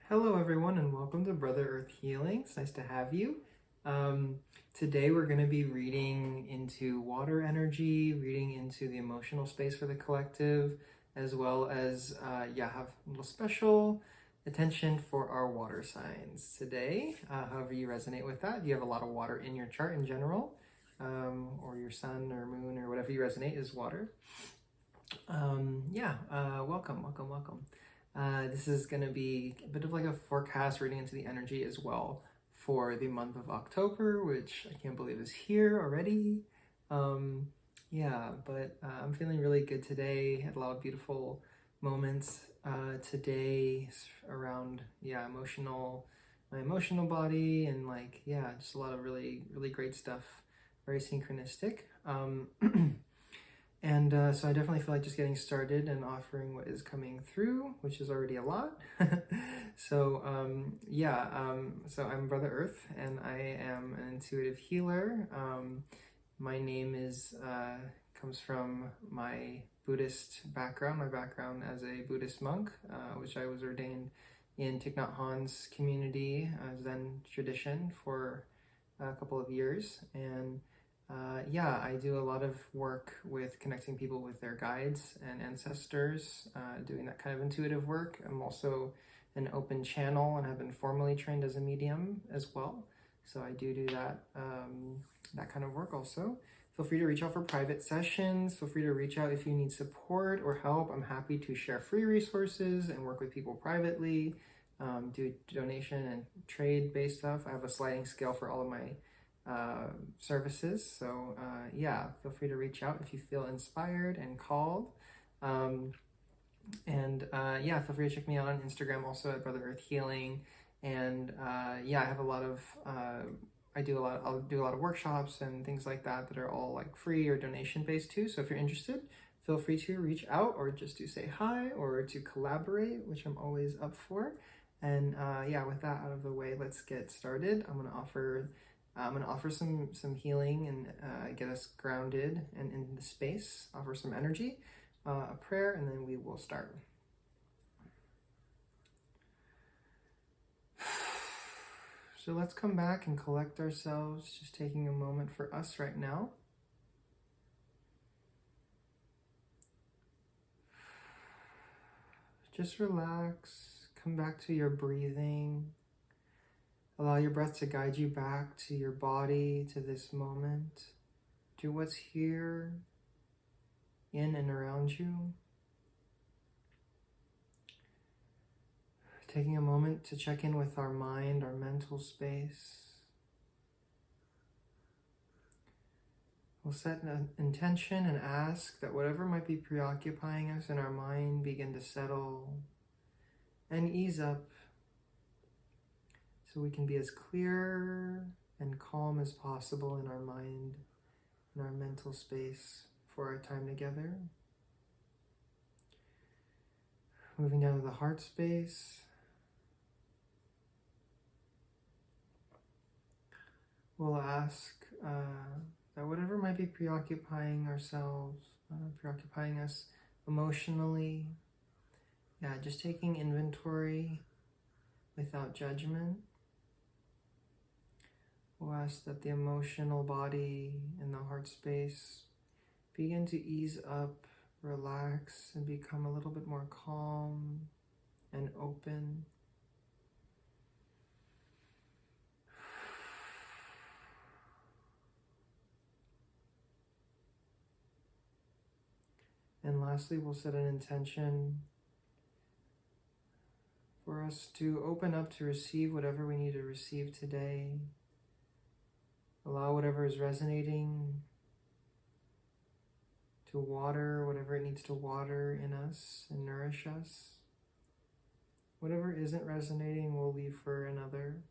Hello everyone and welcome to Brother Earth Healing. It's nice to have you. Today we're going to be reading into water energy, reading into the emotional space for the collective, as well as have a little special attention for our water signs today. However you resonate with that. If you have a lot of water in your chart in general, or your sun or moon or whatever you resonate is water. Welcome. This is going to be a bit of like a forecast reading into the energy as well for the month of October, which I can't believe is here already. I'm feeling really good today. Had a lot of beautiful moments today around my emotional body, and just a lot of really great stuff. Very synchronistic. So I definitely feel like just getting started and offering what is coming through, which is already a lot. So I'm Brother Earth, and I am an intuitive healer. My name comes from my Buddhist background, my background as a Buddhist monk, which I was ordained in Thich Nhat Hanh's community, Zen tradition, for a couple of years. And I do a lot of work with connecting people with their guides and ancestors, doing that kind of intuitive work. I'm also an open channel and have been formally trained as a medium as well. So I do that kind of work also. Feel free to reach out for private sessions. Feel free to reach out if you need support or help. I'm happy to share free resources and work with people privately, do donation and trade-based stuff. I have a sliding scale for all of my services. So feel free to reach out if you feel inspired and called. Feel free to check me out on Instagram also at Brother Earth Healing. And I have a lot of I'll do a lot of workshops and things like that are all like free or donation based too. So if you're interested, feel free to reach out or just to say hi or to collaborate, which I'm always up for. And with that out of the way, let's get started. I'm gonna offer some healing and get us grounded and in the space, offer some energy, a prayer, and then we will start. So let's come back and collect ourselves, just taking a moment for us right now. Just relax, come back to your breathing. Allow your breath to guide you back to your body, to this moment, to what's here, in and around you. Taking a moment to check in with our mind, our mental space. We'll set an intention and ask that whatever might be preoccupying us in our mind begin to settle and ease up, so we can be as clear and calm as possible in our mind, in our mental space for our time together. Moving down to the heart space. We'll ask that whatever might be preoccupying ourselves, preoccupying us emotionally, just taking inventory without judgment. We'll ask that the emotional body and the heart space begin to ease up, relax, and become a little bit more calm and open. And lastly, we'll set an intention for us to open up to receive whatever we need to receive today. Allow whatever is resonating to water whatever it needs to water in us and nourish us. Whatever isn't resonating, we'll leave for another.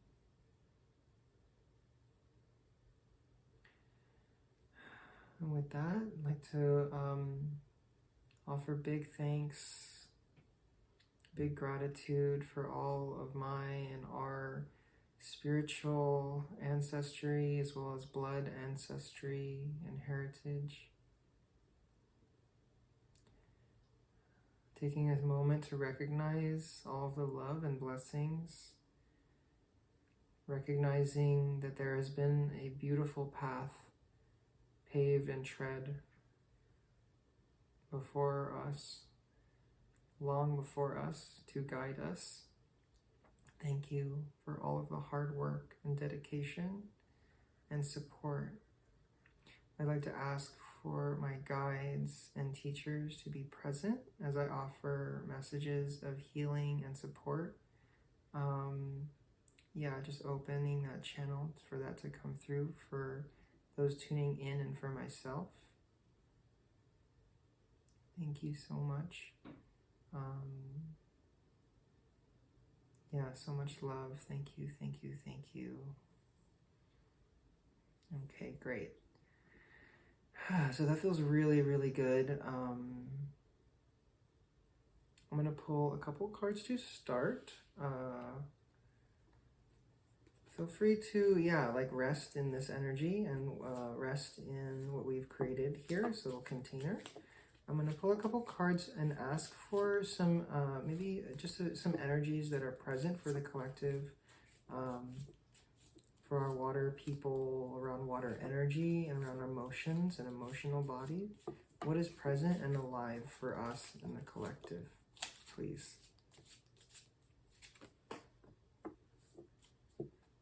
And with that, I'd like to offer big thanks, big gratitude for all of my and our spiritual ancestry, as well as blood ancestry and heritage. Taking a moment to recognize all of the love and blessings, recognizing that there has been a beautiful path paved and tread before us, long before us, to guide us. Thank you for all of the hard work and dedication and support. I'd like to ask for my guides and teachers to be present as I offer messages of healing and support. Just opening that channel for that to come through for those tuning in and for myself. Thank you so much. So much love. Thank you, thank you, thank you. Okay, great. So that feels really, really good. I'm going to pull a couple cards to start. Feel free to, rest in this energy and rest in what we've created here, this little container. I'm going to pull a couple cards and ask for some, maybe just some energies that are present for the collective, for our water people, around water energy and around emotions and emotional body. What is present and alive for us in the collective, please?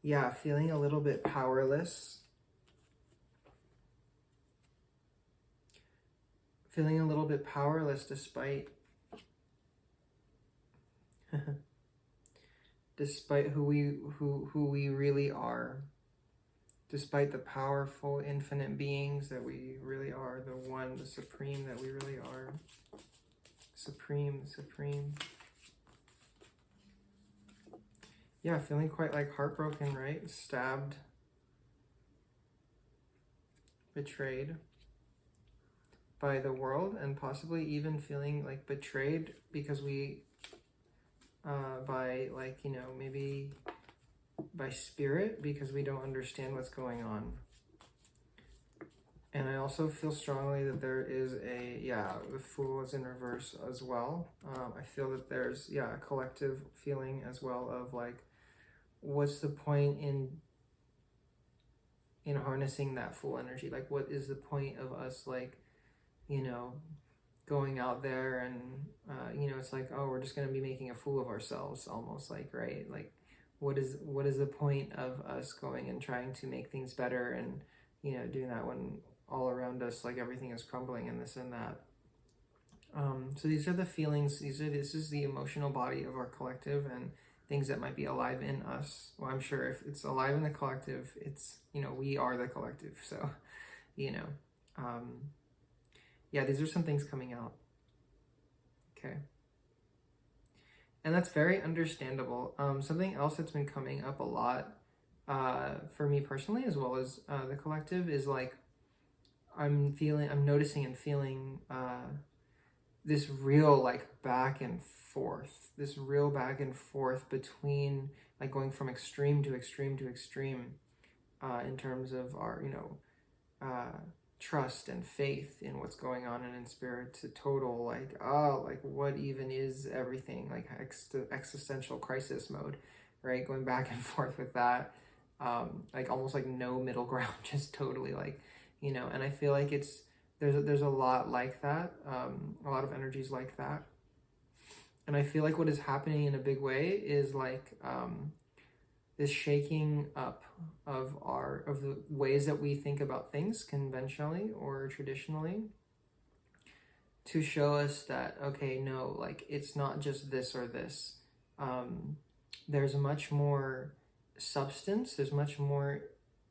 Yeah, feeling a little bit powerless. Feeling a little bit powerless despite despite who we really are, despite the powerful infinite beings that we really are, the one, the supreme that we really are. Supreme. Yeah, feeling quite like heartbroken, right? Stabbed, betrayed by the world, and possibly even feeling like betrayed because we, maybe by spirit, because we don't understand what's going on. And I also feel strongly that there is the Fool is in reverse as well. I feel that there's, a collective feeling as well of like, what's the point in harnessing that Fool energy? Like, what is the point of us, like, going out there and, it's like, oh, we're just going to be making a fool of ourselves, almost like, right? Like, what is the point of us going and trying to make things better and, doing that when all around us, like, everything is crumbling and this and that. So these are the feelings, this is the emotional body of our collective and things that might be alive in us. Well, I'm sure if it's alive in the collective, it's, we are the collective. So, these are some things coming out. Okay. And that's very understandable. Something else that's been coming up a lot for me personally, as well as the collective, is like, I'm noticing and feeling this real back and forth between like going from extreme to extreme to extreme in terms of our, trust and faith in what's going on and in spirit, to total what even is everything, like existential crisis mode, right? Going back and forth with that, almost like no middle ground, just totally and I feel like there's a lot like that, a lot of energies like that. And I feel like what is happening in a big way is this shaking up of the ways that we think about things conventionally or traditionally, to show us that, okay, no, it's not just this or this. There's much more substance, there's much more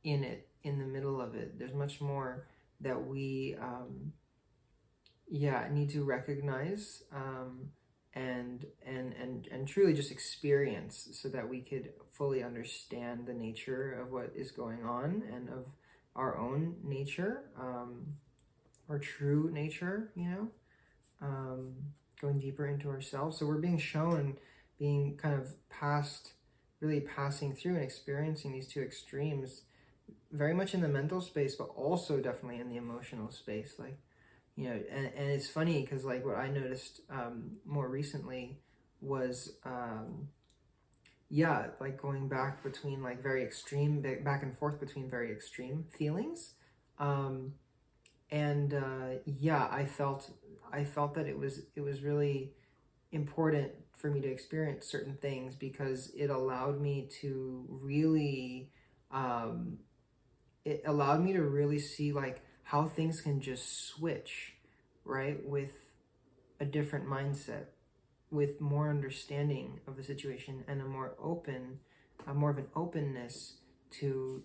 in it, in the middle of it. There's much more that we need to recognize and truly just experience, so that we could fully understand the nature of what is going on and of our own nature, our true nature, going deeper into ourselves. So we're being shown, being kind of really passing through and experiencing these two extremes, very much in the mental space, but also definitely in the emotional space. Like, you know, and it's funny because like what I noticed more recently was yeah, like going back between like very extreme, back and forth between very extreme feelings. Um, and yeah, I felt that it was really important for me to experience certain things because it allowed me to really um, see like how things can just switch, right, with a different mindset, with more understanding of the situation and a more of an openness to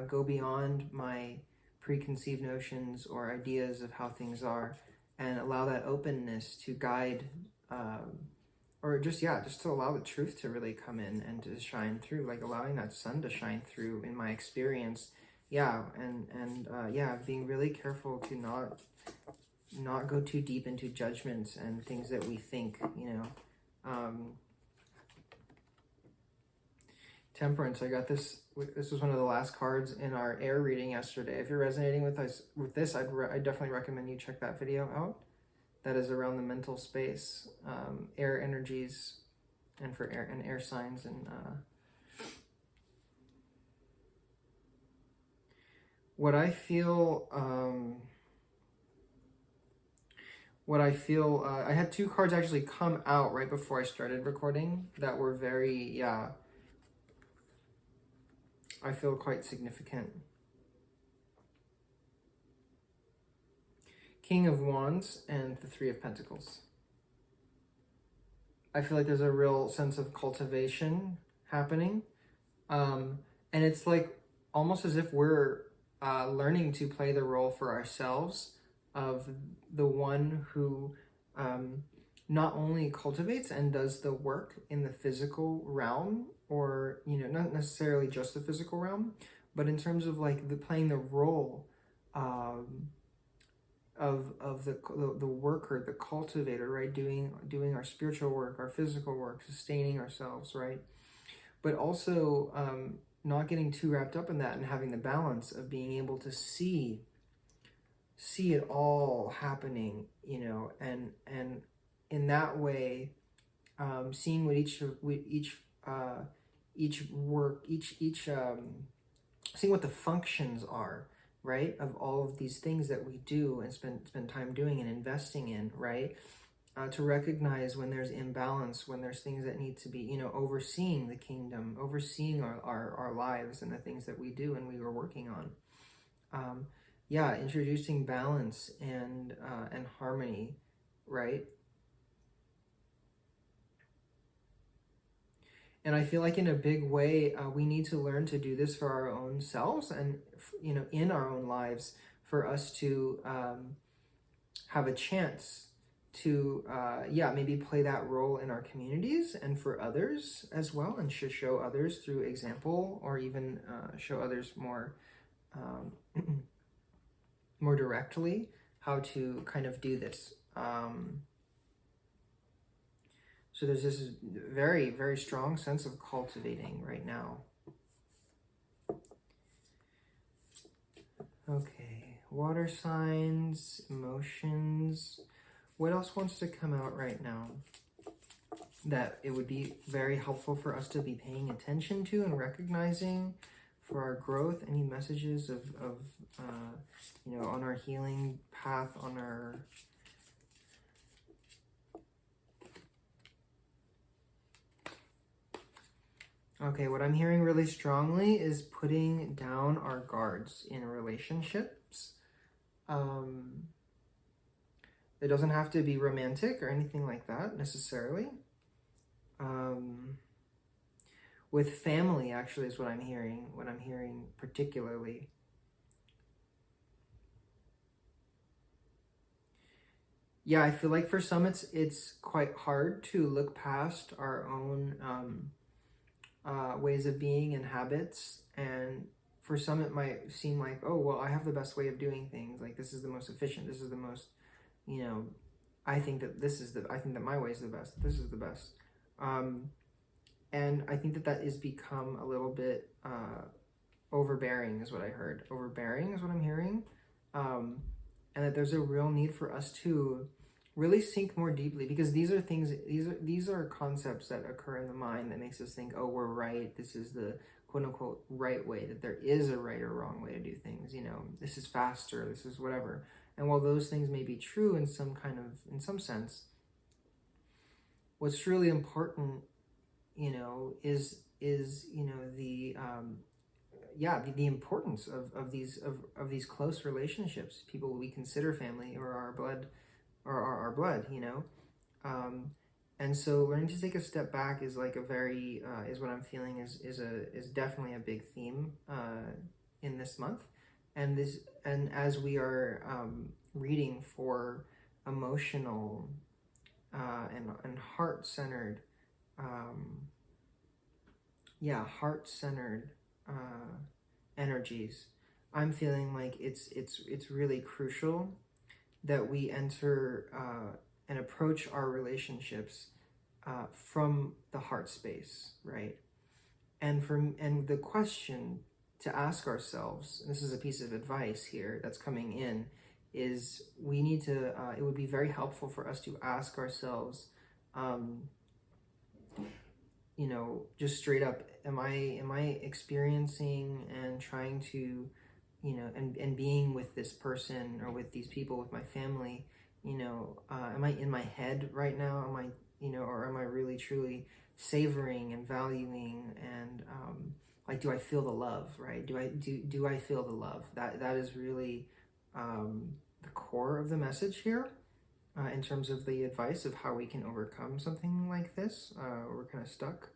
go beyond my preconceived notions or ideas of how things are, and allow that openness to guide, or just just to allow the truth to really come in and to shine through, like allowing that sun to shine through in my experience. Being really careful to not go too deep into judgments and things that we think, Temperance, I got this. This was one of the last cards in our air reading yesterday. If you're resonating with this, I'd definitely recommend you check that video out. That is around the mental space, air energies, and for air signs, and what I feel. I had two cards actually come out right before I started recording that were very, I feel quite significant. King of Wands and the Three of Pentacles. I feel like there's a real sense of cultivation happening. And it's like almost as if we're learning to play the role for ourselves of the one who not only cultivates and does the work in the physical realm, or not necessarily just the physical realm, but in terms of like playing the role of the worker, the cultivator, right? Doing our spiritual work, our physical work, sustaining ourselves, right? But also not getting too wrapped up in that, and having the balance of being able to see it all happening, and in that way, seeing what seeing what the functions are, right, of all of these things that we do and spend time doing and investing in, right? To recognize when there's imbalance, when there's things that need to be, overseeing the kingdom, overseeing our lives and the things that we do and we were working on. Introducing balance and harmony, right? And I feel like in a big way, we need to learn to do this for our own selves and, in our own lives, for us to have a chance to, maybe play that role in our communities and for others as well, and show others through example, or even show others more, more directly how to kind of do this. So there's this very, very strong sense of cultivating right now. Okay, water signs, emotions. What else wants to come out right now that it would be very helpful for us to be paying attention to and recognizing for our growth? Any messages of on our healing path, on our... Okay, what I'm hearing really strongly is putting down our guards in relationships. It doesn't have to be romantic or anything like that necessarily. With family, actually, is what I'm hearing particularly. Yeah, I feel like for some it's quite hard to look past our own ways of being and habits, and for some it might seem like, oh well, I have the best way of doing things, like this is the most efficient, this is the most, I think that my way is the best, this is the best, and I think that is become a little bit overbearing, is what I heard. Overbearing is what I'm hearing, and and that there's a real need for us to really think more deeply, because these are things, these are concepts that occur in the mind that makes us think, oh, we're right, this is the quote unquote right way, that there is a right or wrong way to do things, you know, this is faster, this is whatever. And while those things may be true in some sense, what's really important, you know, is you know, the the importance of these close relationships, people we consider family or our blood, you know. And so learning to take a step back is like a very is what I'm feeling is definitely a big theme in this month. And as we are reading for emotional and heart-centered heart-centered energies, I'm feeling like it's really crucial that we enter and approach our relationships from the heart space, right? And the question to ask ourselves, and this is a piece of advice here that's coming in, is we need to, it would be very helpful for us to ask ourselves, you know, just straight up, am I experiencing and trying to, you know, and being with this person or with these people, with my family, you know, am I in my head right now? Am I, you know, or am I really truly savoring and valuing and like, do I feel the love, right? Do I feel the love? That is really the core of the message here in terms of the advice of how we can overcome something like this. We're kind of stuck.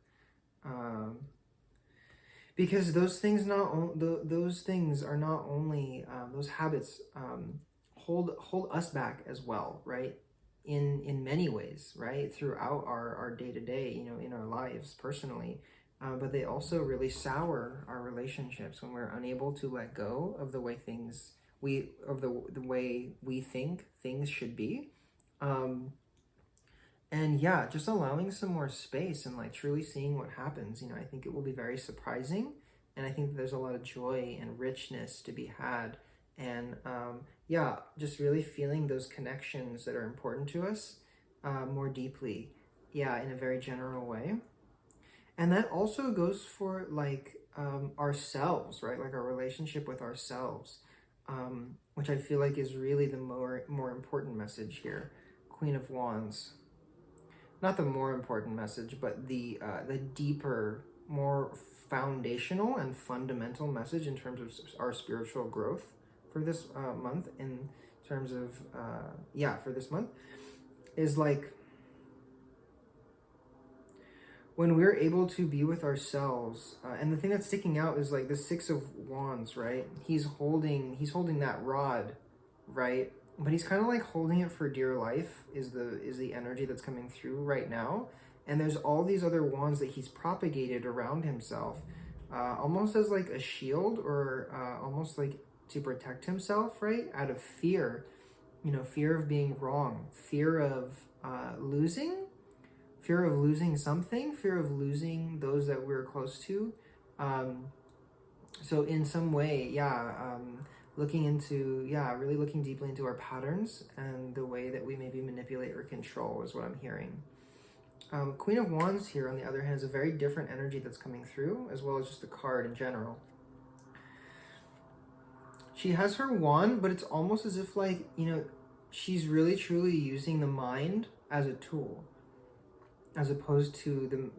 Because those things are not only those habits hold us back as well, right? In many ways, right? Throughout our day-to-day, you know, in our lives personally, but they also really sour our relationships when we're unable to let go of the way the way we think things should be. And yeah, just allowing some more space and like truly seeing what happens, you know, I think it will be very surprising. And I think that there's a lot of joy and richness to be had. And yeah, just really feeling those connections that are important to us more deeply. Yeah, in a very general way. And that also goes for like ourselves, right? Like our relationship with ourselves, which I feel like is really the more important message here. Queen of Wands. Not the more important message, but the deeper, more foundational and fundamental message in terms of our spiritual growth for this month, in terms of, for this month, is like when we're able to be with ourselves, and the thing that's sticking out is like the Six of Wands, right? He's holding that rod, right? But he's kind of like holding it for dear life is the energy that's coming through right now. And there's all these other wands that he's propagated around himself, almost as like a shield, or almost like to protect himself, right? Out of fear, you know, fear of being wrong, fear of losing something, fear of losing those that we're close to. So in some way, really looking deeply into our patterns and the way that we maybe manipulate or control is what I'm hearing. Queen of Wands here, on the other hand, is a very different energy that's coming through, as well as just the card in general. She has her wand, but it's almost as if, like, you know, she's really truly using the mind as a tool, as opposed to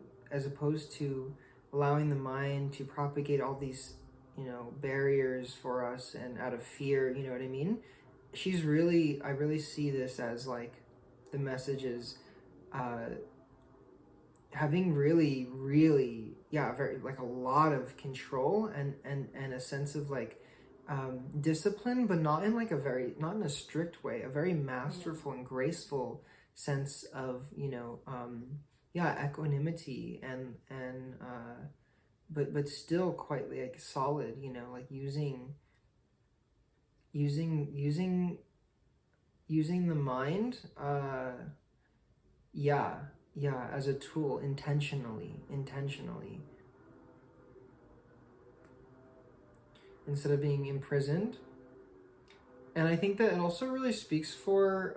allowing the mind to propagate all these, you know, barriers for us and out of fear, you know what I mean? I really see this as like the message is having really, really, very, like a lot of control and a sense of like discipline, but not in like not in a strict way, a very masterful and graceful sense of, you know, equanimity and but still quite like solid, you know, like using the mind as a tool, intentionally, instead of being imprisoned. And I think that it also really speaks for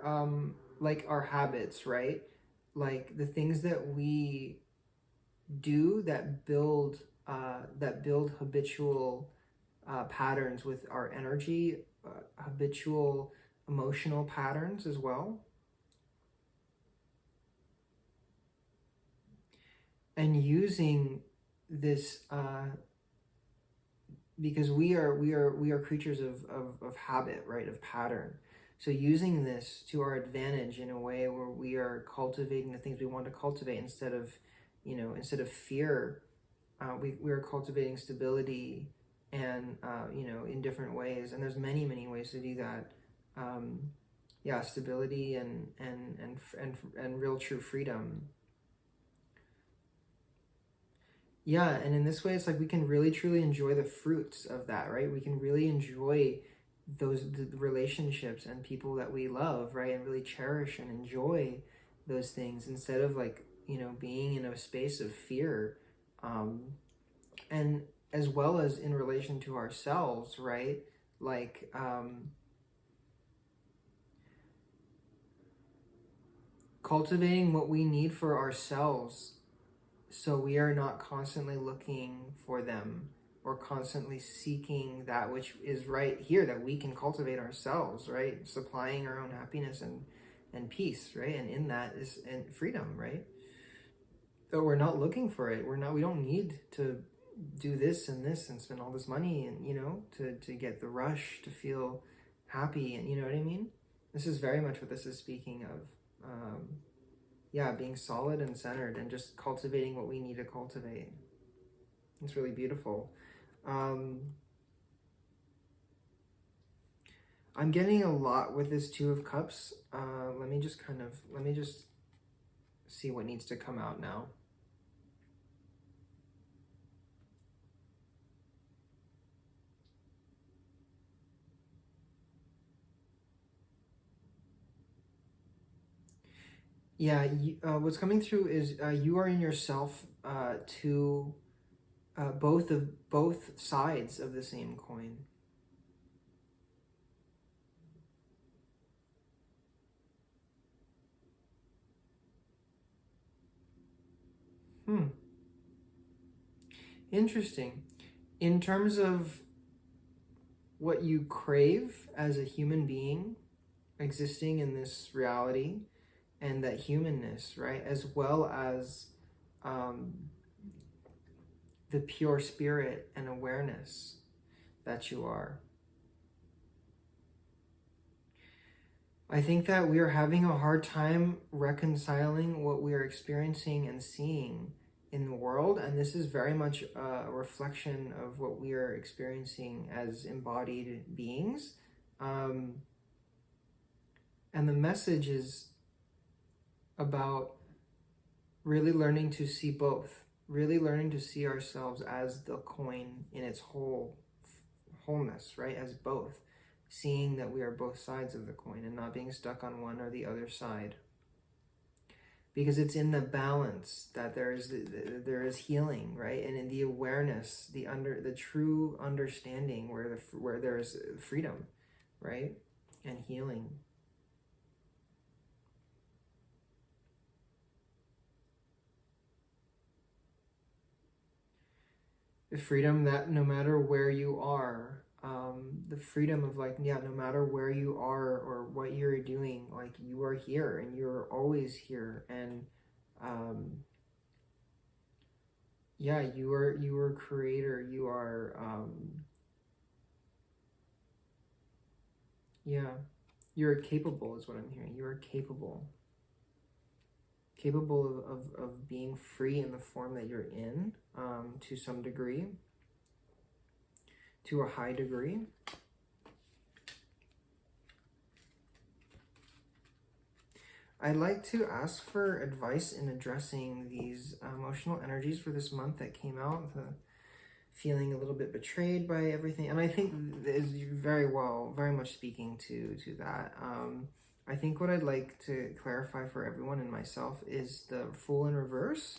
like our habits, right? Like the things that we do that build habitual patterns with our energy, habitual emotional patterns as well. And using this because we are creatures of habit, right? Of pattern. So using this to our advantage in a way where we are cultivating the things we want to cultivate instead of, instead of fear, we are cultivating stability and, in different ways. And there's many ways to do that. Yeah, stability and real true freedom. Yeah, and in this way, it's like we can really truly enjoy the fruits of that, right? We can really enjoy the relationships and people that we love, right? And really cherish and enjoy those things instead of like, being in a space of fear. And as well as in relation to ourselves, right? Like, cultivating what we need for ourselves so we are not constantly looking for them or constantly seeking that which is right here that we can cultivate ourselves, right? Supplying our own happiness and peace, right? And in that is and freedom, right? So we're not looking for it. We don't need to do this and spend all this money and, to get the rush to feel happy, and you know what I mean? This is very much what this is speaking of. Yeah, being solid and centered and just cultivating what we need to cultivate. It's really beautiful. I'm getting a lot with this Two of Cups. Let me just see what needs to come out now. Yeah, what's coming through is you are in yourself to both sides of the same coin. Interesting. In terms of what you crave as a human being existing in this reality, and that humanness, right? As well as the pure spirit and awareness that you are. I think that we are having a hard time reconciling what we are experiencing and seeing in the world, and this is very much a reflection of what we are experiencing as embodied beings. And the message is about really learning to see both, really learning to see ourselves as the coin in its wholeness, right? As both, seeing that we are both sides of the coin and not being stuck on one or the other side. Because it's in the balance that there is healing, right? And in the awareness, the true understanding where there is freedom, right? And healing. The freedom that no matter where you are, the freedom of like, yeah, no matter where you are or what you're doing, like you are here and you're always here. And yeah, you are creator, you are, yeah, you're capable is what I'm hearing. You are capable of being free in the form that you're in, to some degree, to a high degree. I'd like to ask for advice in addressing these emotional energies for this month that came out, the feeling a little bit betrayed by everything. And I think is very much speaking to that. I think what I'd like to clarify for everyone and myself is the Fool in reverse.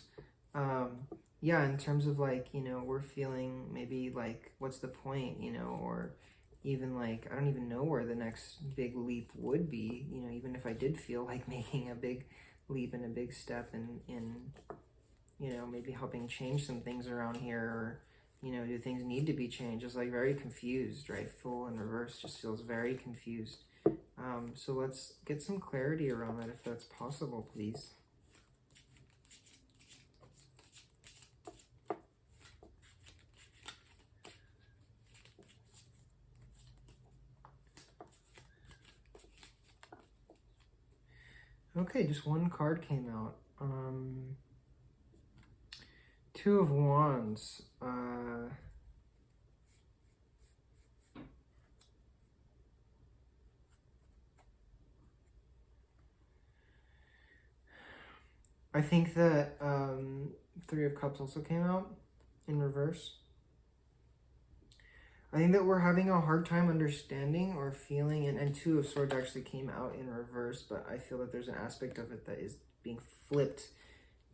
Yeah, in terms of like, we're feeling maybe like, what's the point, or even like, I don't even know where the next big leap would be, you know, even if I did feel like making a big leap and a big step in you know, maybe helping change some things around here, or, you know, do things need to be changed? Just like very confused, right? Full and reverse just feels very confused. So let's get some clarity around that if that's possible, please. Okay, just one card came out. Two of Wands. I think that Three of Cups also came out in reverse. I think that we're having a hard time understanding or feeling, and Two of Swords actually came out in reverse, but I feel that there's an aspect of it that is being flipped,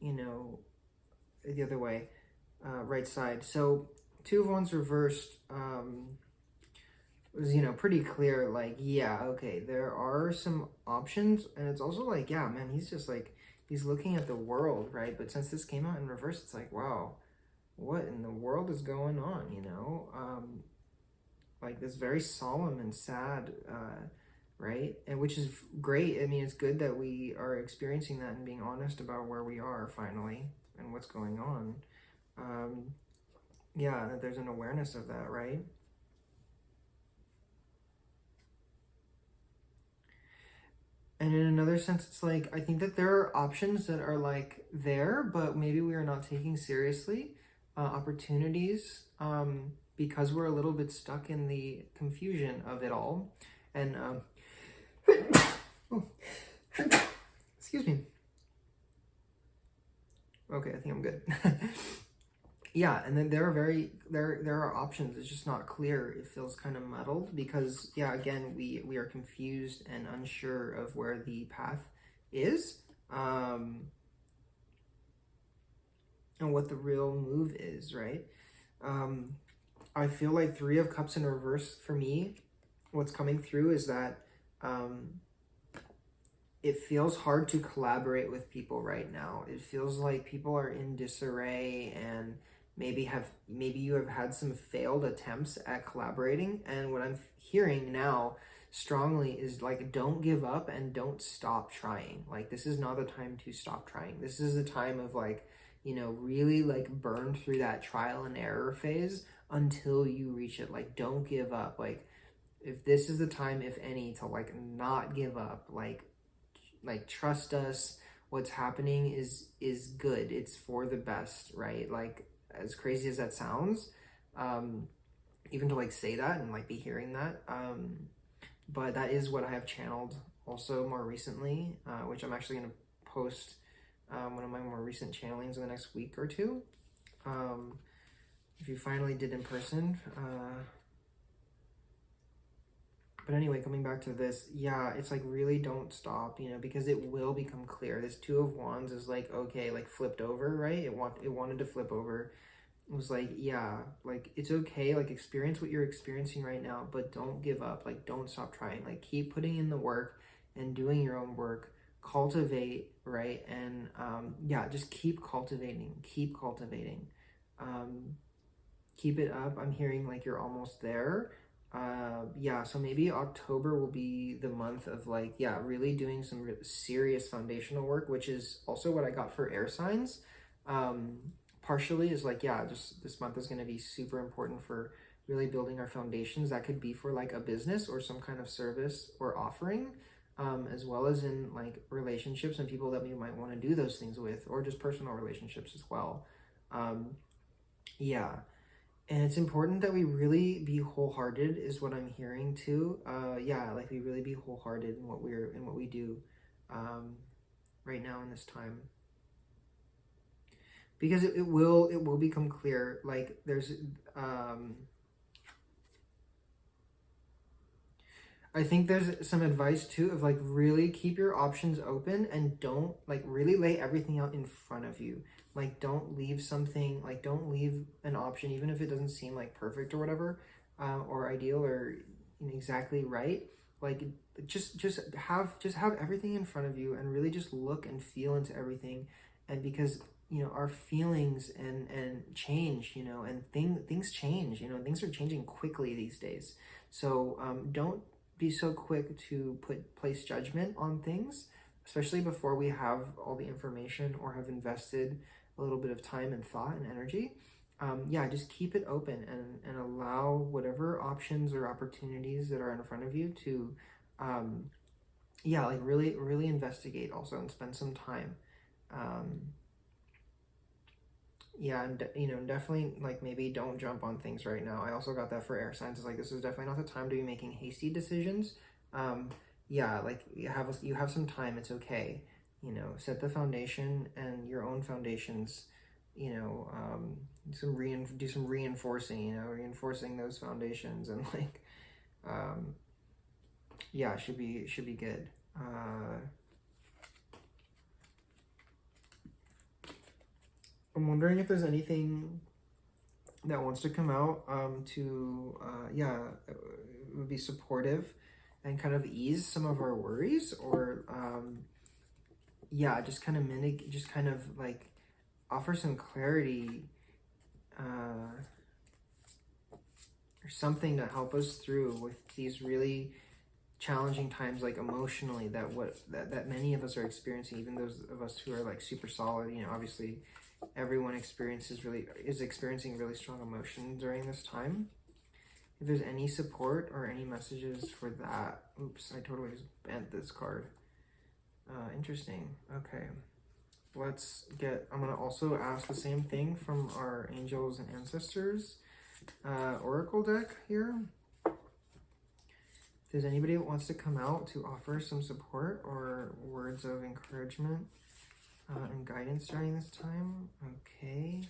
you know, the other way, right side. So Two of Wands reversed was, you know, pretty clear, like, yeah, okay, there are some options, and it's also like, yeah, man, he's just like, he's looking at the world, right? But since this came out in reverse, it's like, wow, what in the world is going on, you know? Like this very solemn and sad, right? And which is great. I mean, it's good that we are experiencing that and being honest about where we are finally and what's going on. Yeah, that there's an awareness of that, right? And in another sense, it's like, I think that there are options that are like there, but maybe we are not taking seriously opportunities because we're a little bit stuck in the confusion of it all. And, oh, excuse me. Okay, I think I'm good. Yeah, and then there are options. It's just not clear. It feels kind of muddled because, yeah, again, we are confused and unsure of where the path is, and what the real move is, right? I feel like Three of Cups in reverse for me, what's coming through is that it feels hard to collaborate with people right now. It feels like people are in disarray, and maybe you have had some failed attempts at collaborating. And what I'm hearing now strongly is like, don't give up and don't stop trying. Like, this is not the time to stop trying. This is the time of, like, you know, really like burn through that trial and error phase until you reach it. Like, don't give up. Like, if this is the time, if any, to like not give up, like trust us, what's happening is good. It's for the best, right? Like, as crazy as that sounds, even to like say that and like be hearing that, but that is what I have channeled also more recently, which I'm actually going to post one of my more recent channelings in the next week or two, if you finally did in person. But anyway, coming back to this, yeah, it's like, really don't stop, you know, because it will become clear. This Two of Wands is like, okay, like flipped over, right? It wanted to flip over. It was like, yeah, like, it's okay, like, experience what you're experiencing right now, but don't give up. Like, don't stop trying. Like, keep putting in the work and doing your own work. Cultivate, right? And yeah, just keep cultivating. Keep cultivating. Keep it up. I'm hearing like you're almost there. Yeah, so maybe October will be the month of like, yeah, really doing some serious foundational work, which is also what I got for air signs. Partially is like, yeah, just this month is going to be super important for really building our foundations. That could be for like a business or some kind of service or offering, as well as in like relationships and people that we might want to do those things with, or just personal relationships as well. Yeah. And it's important that we really be wholehearted is what I'm hearing too. Yeah, like we really be wholehearted in what we do right now in this time. Because it will become clear. Like there's I think there's some advice too of like, really keep your options open and don't like really lay everything out in front of you. Like, don't leave something, like don't leave an option, even if it doesn't seem like perfect or whatever, or ideal, or exactly right. Like just have everything in front of you and really just look and feel into everything. And because our feelings and change, and things change, things are changing quickly these days. So don't be so quick to place judgment on things, especially before we have all the information or have invested a little bit of time and thought and energy. Yeah, just keep it open and allow whatever options or opportunities that are in front of you to, yeah, like really investigate also and spend some time. Yeah, and definitely like maybe don't jump on things right now. I also got that for air signs. It's like this is definitely not the time to be making hasty decisions. Yeah, like you have some time. It's okay. Set the foundation and your own foundations. Do some reinforcing. Reinforcing those foundations and like, yeah, it should be good. I'm wondering if there's anything that wants to come out to yeah, it would be supportive and kind of ease some of our worries, or yeah, just kind of just kind of like offer some clarity or something to help us through with these really challenging times, like emotionally, that many of us are experiencing, even those of us who are like super solid. Obviously everyone is experiencing really strong emotion during this time. If there's any support or any messages for that. Oops, I totally just bent this card. Interesting. Okay, I'm gonna also ask the same thing from our angels and ancestors oracle deck here. If there's anybody that wants to come out to offer some support or words of encouragement and guidance during this time. Okay.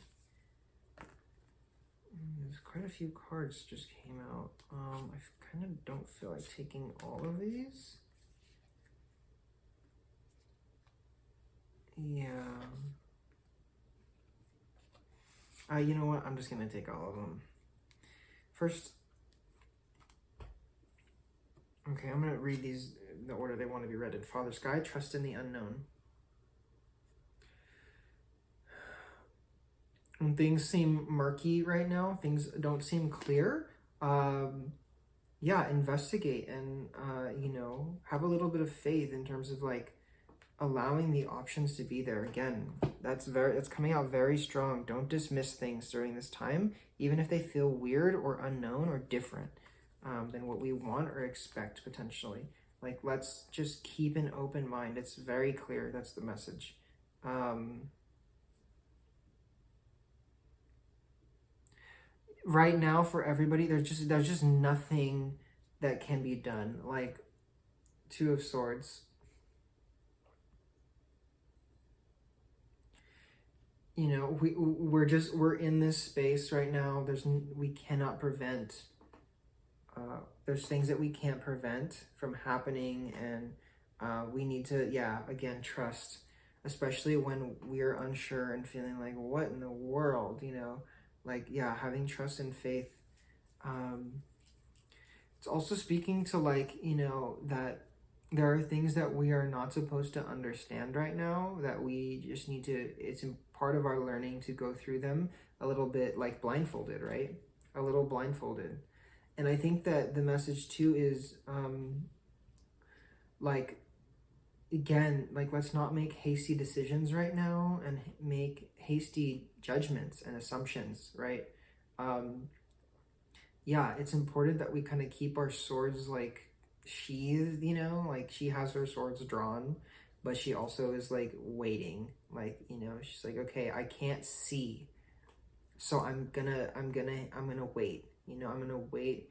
There's quite a few cards just came out. I kind of don't feel like taking all of these. Yeah. You know what? I'm just going to take all of them. First, okay, I'm going to read these in the order they want to be read. Father Sky, trust in the unknown. When things seem murky right now, things don't seem clear, yeah, investigate and, have a little bit of faith in terms of like allowing the options to be there. Again, that's coming out very strong. Don't dismiss things during this time, even if they feel weird or unknown or different than what we want or expect potentially. Like, let's just keep an open mind. It's very clear. That's the message. Right now for everybody, there's just nothing that can be done. Like, Two of Swords. We're in this space right now. We cannot prevent. There's things that we can't prevent from happening, and we need to, yeah, again, trust, especially when we're unsure and feeling like, what in the world, like, yeah, having trust and faith. It's also speaking to like, that there are things that we are not supposed to understand right now, that we just need to, it's part of our learning to go through them a little bit like blindfolded, right? A little blindfolded. And I think that the message too is, like, again, like, let's not make hasty decisions right now and make hasty judgments and assumptions, right? Yeah, it's important that we kind of keep our swords like sheathed, like she has her swords drawn, but she also is like waiting, like, she's like, okay, I can't see, so I'm gonna wait, I'm gonna wait.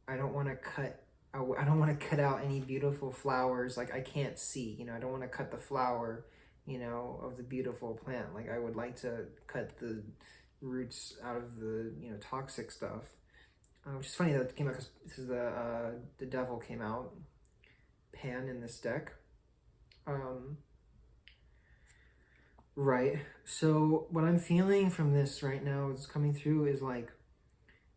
I don't want to cut out any beautiful flowers. Like, I can't see, I don't want to cut the flower, of the beautiful plant. Like, I would like to cut the roots out of the, toxic stuff. Which is funny that it came out because this is the devil came out, Pan, in this deck. Right. So what I'm feeling from this right now is coming through is like,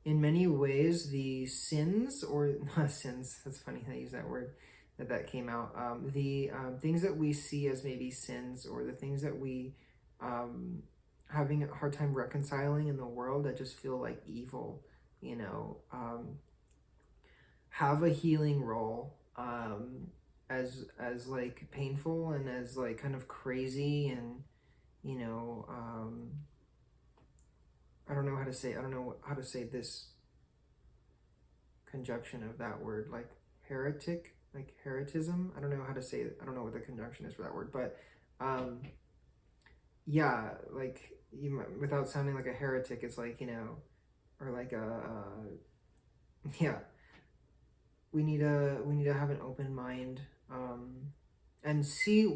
in many ways, the sins, or not sins, that's funny I use that word, that came out, the things that we see as maybe sins, or the things that we having a hard time reconciling in the world that just feel like evil, have a healing role, as like painful and as like kind of crazy, and I don't know how to say this conjunction of that word, like heretic, like heretism. I don't know how to say it. I don't know what the conjunction is for that word, but yeah, like without sounding like a heretic, it's like, or like yeah, we need to have an open mind, and see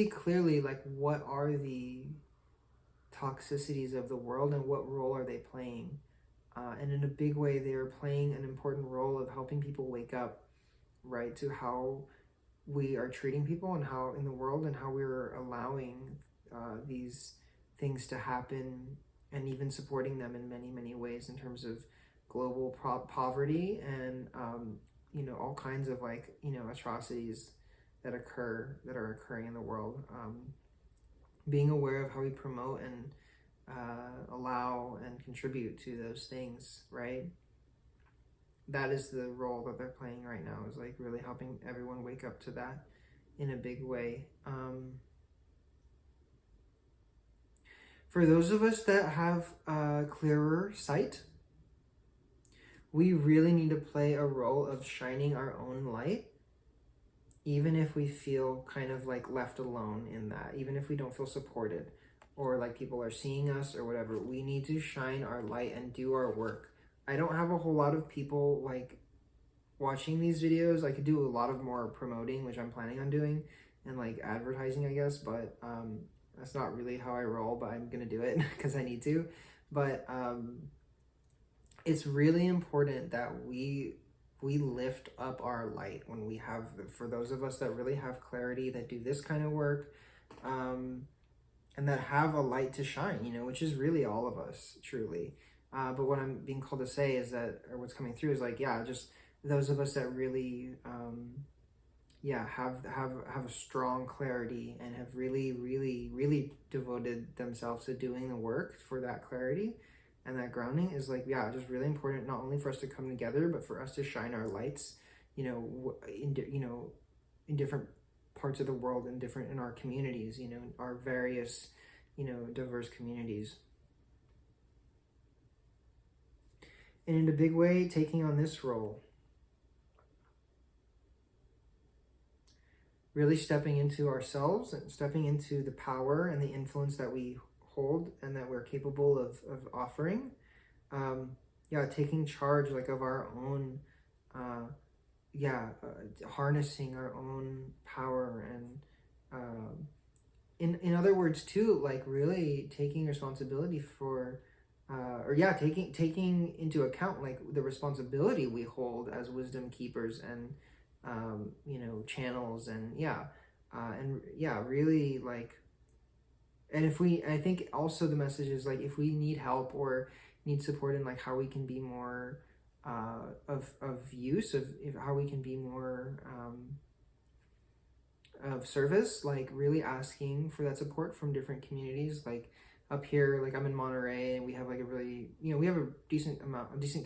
clearly, like, what are the toxicities of the world and what role are they playing. And in a big way, they are playing an important role of helping people wake up, right, to how we are treating people and how in the world, and how we're allowing these things to happen, and even supporting them in many, many ways, in terms of global poverty and all kinds of atrocities that are occurring in the world. Being aware of how we promote and allow and contribute to those things, right? That is the role that they're playing right now, is like really helping everyone wake up to that in a big way. For those of us that have clearer sight, we really need to play a role of shining our own light, even if we feel kind of like left alone in that, even if we don't feel supported, or like people are seeing us or whatever. We need to shine our light and do our work. I don't have a whole lot of people like watching these videos. I could do a lot of more promoting, which I'm planning on doing, and like advertising, I guess, but that's not really how I roll, but I'm gonna do it because I need to. But it's really important that we lift up our light when we have, for those of us that really have clarity, that do this kind of work, and that have a light to shine, which is really all of us, truly. But what I'm being called to say is that, or what's coming through is like, just those of us that really, have a strong clarity and have really, really, really devoted themselves to doing the work for that clarity and that grounding, is like, just really important, not only for us to come together, but for us to shine our lights, in different parts of the world, and in our communities, our various, diverse communities. And in a big way, taking on this role, really stepping into ourselves and stepping into the power and the influence that we hold and that we're capable of offering. Taking charge of our own, harnessing our own power, and in other words too, like really taking responsibility for, taking into account like the responsibility we hold as wisdom keepers and channels, and really like. And I think also the message is like, if we need help or need support in like how we can be more of use of how we can be more of service, like really asking for that support from different communities. Like up here, like I'm in Monterey, and we have like a really, we have a decent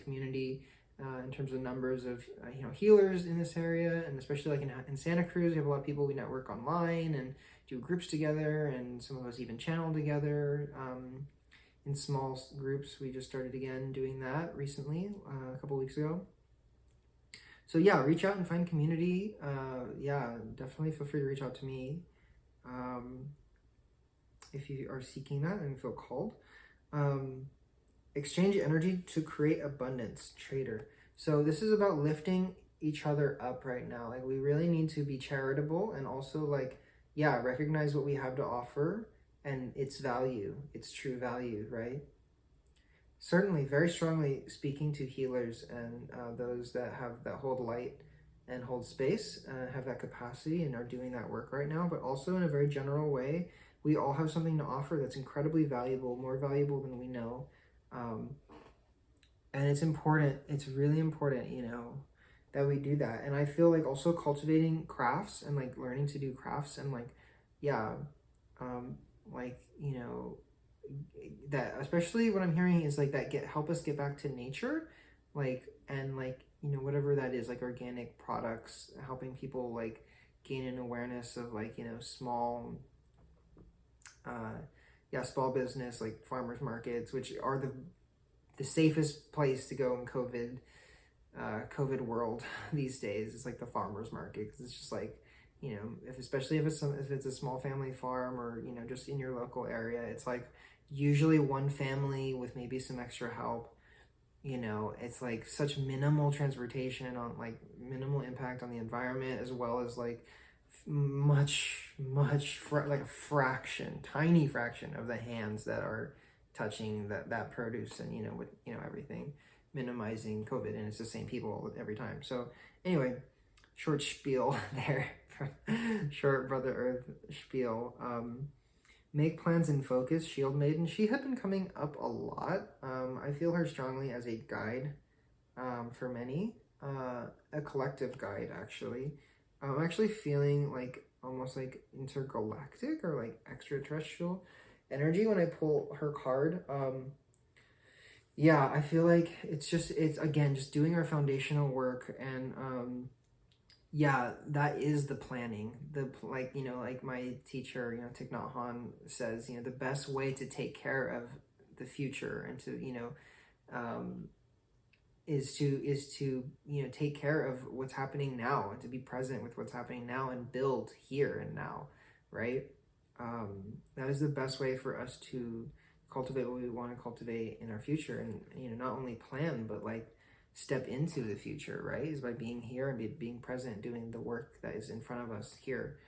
community in terms of numbers of healers in this area, and especially like in Santa Cruz, we have a lot of people. We network online and do groups together, and some of us even channel together in small groups. We just started again doing that recently, a couple weeks ago. So reach out and find community. Definitely feel free to reach out to me if you are seeking that and feel called. Exchange energy to create abundance, trader. So this is about lifting each other up right now. Like we really need to be charitable, and also like, recognize what we have to offer and its value, its true value, right? Certainly, very strongly speaking to healers and those that hold light and hold space, have that capacity and are doing that work right now. But also in a very general way, we all have something to offer that's incredibly valuable, more valuable than we know. And it's important, it's really important, you know, that we do that. And I feel like also cultivating crafts and like learning to do crafts and like, yeah, um, like, you know, that especially what I'm hearing is like that help us get back to nature, like, and like, you know, whatever that is, like organic products, helping people like gain an awareness of like, you know, small, small business, like farmers markets, which are the safest place to go in COVID world these days. Is like the farmers market, because it's just like, you know, especially if it's a small family farm, or you know, just in your local area, it's like usually one family with maybe some extra help. You know, it's like such minimal transportation, on like minimal impact on the environment, as well as like like a fraction, tiny fraction of the hands that are touching that produce, and you know, with you know, everything, minimizing COVID, and it's the same people every time. So anyway, short spiel there from short Brother Earth spiel. Make plans and focus, Shield Maiden. She had been coming up a lot. I feel her strongly as a guide, for many, a collective guide actually. I'm actually feeling like almost like intergalactic or like extraterrestrial energy when I pull her card. Yeah, I feel like it's again just doing our foundational work, and yeah, that is the planning. Like, you know, like my teacher, you know, Thich Nhat Hanh says, you know, the best way to take care of the future and to, you know, is to you know, take care of what's happening now, and to be present with what's happening now and build here and now, right? That is the best way for us to cultivate what we want to cultivate in our future, and you know, not only plan but like step into the future, right? Is by being here and being present, doing the work that is in front of us here.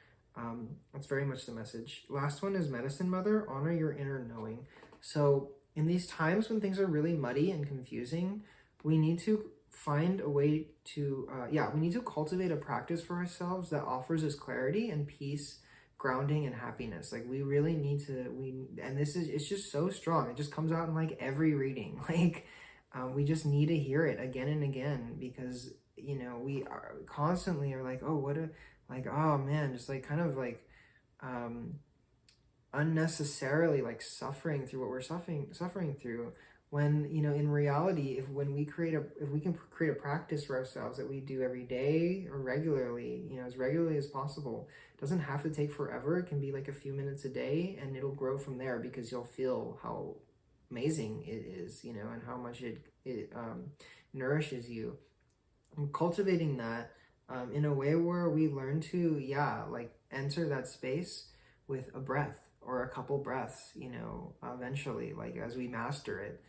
That's very much the message. Last one is Medicine Mother. Honor your inner knowing. So in these times when things are really muddy and confusing, we need to find a way to we need to cultivate a practice for ourselves that offers us clarity and peace, grounding and happiness. Like we really need to, and this is, it's just so strong. It just comes out in like every reading. Like we just need to hear it again and again, because you know, we are constantly are like, oh, what a, like, oh man, just like kind of like unnecessarily like suffering through what we're suffering through, when you know, in reality, if we can create a practice for ourselves that we do every day or regularly, you know, as regularly as possible. It doesn't have to take forever. It can be like a few minutes a day, and it'll grow from there, because you'll feel how amazing it is, you know, and how much it nourishes you. And cultivating that in a way where we learn to, like enter that space with a breath or a couple breaths, you know, eventually, like as we master it,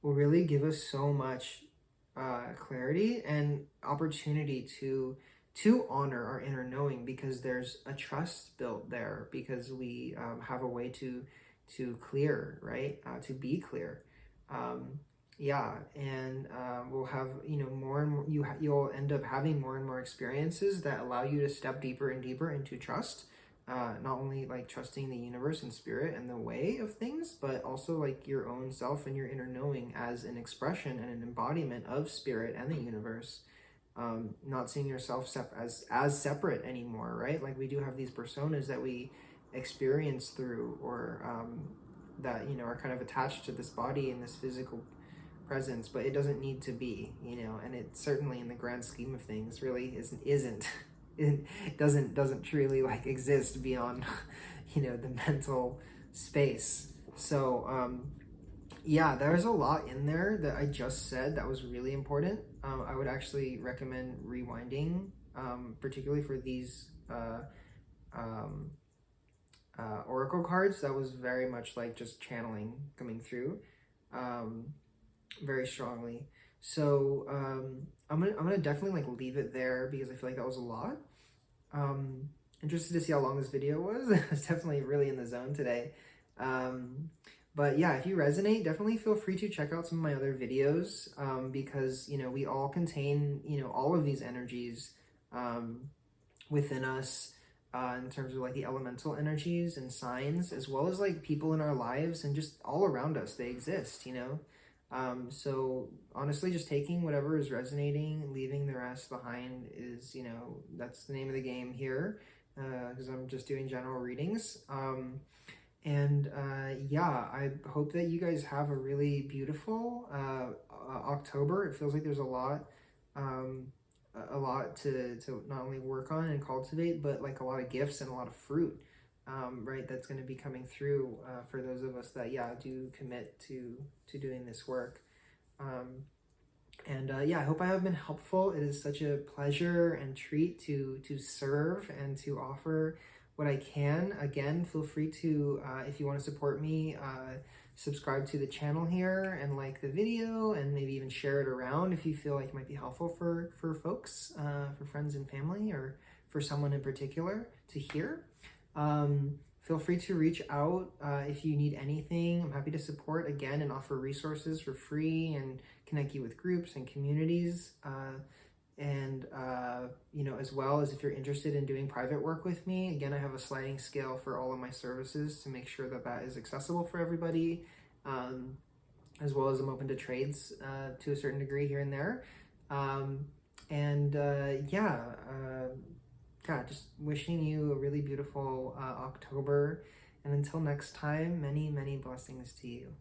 will really give us so much clarity and opportunity to honor our inner knowing, because there's a trust built there, because we have a way to clear, right? To be clear. And we'll have, you know, more and more, you'll end up having more and more experiences that allow you to step deeper and deeper into trust. Not only like trusting the universe and spirit and the way of things, but also like your own self and your inner knowing as an expression and an embodiment of spirit and the universe. Not seeing yourself as separate anymore, right? Like we do have these personas that we experience through, or that, you know, are kind of attached to this body and this physical presence, but it doesn't need to be, you know, and it certainly in the grand scheme of things really isn't it doesn't truly like exist beyond you know, the mental space. So there's a lot in there that I just said that was really important. I would actually recommend rewinding, particularly for these oracle cards. That was very much like just channeling coming through very strongly. So I'm gonna definitely like leave it there, because I feel like that was a lot. Interested to see how long this video was. I was definitely really in the zone today. But yeah, if you resonate, definitely feel free to check out some of my other videos, because, you know, we all contain, you know, all of these energies within us, in terms of like the elemental energies and signs, as well as like people in our lives and just all around us. They exist, you know. So honestly, just taking whatever is resonating, leaving the rest behind is, you know, that's the name of the game here, because I'm just doing general readings. Yeah, I hope that you guys have a really beautiful October. It feels like there's um, a lot to not only work on and cultivate, but like a lot of gifts and a lot of fruit, right? That's going to be coming through for those of us that, yeah, do commit to doing this work. Yeah, I hope I have been helpful. It is such a pleasure and treat to serve and to offer what I can. Again, feel free to, if you want to support me, subscribe to the channel here and like the video, and maybe even share it around if you feel like it might be helpful for folks, for friends and family, or for someone in particular to hear. Feel free to reach out if you need anything. I'm happy to support again and offer resources for free and connect you with groups and communities. You know, as well as if you're interested in doing private work with me, again, I have a sliding scale for all of my services to make sure that that is accessible for everybody, as well as I'm open to trades to a certain degree here and there. God, just wishing you a really beautiful October. And until next time, many, many blessings to you.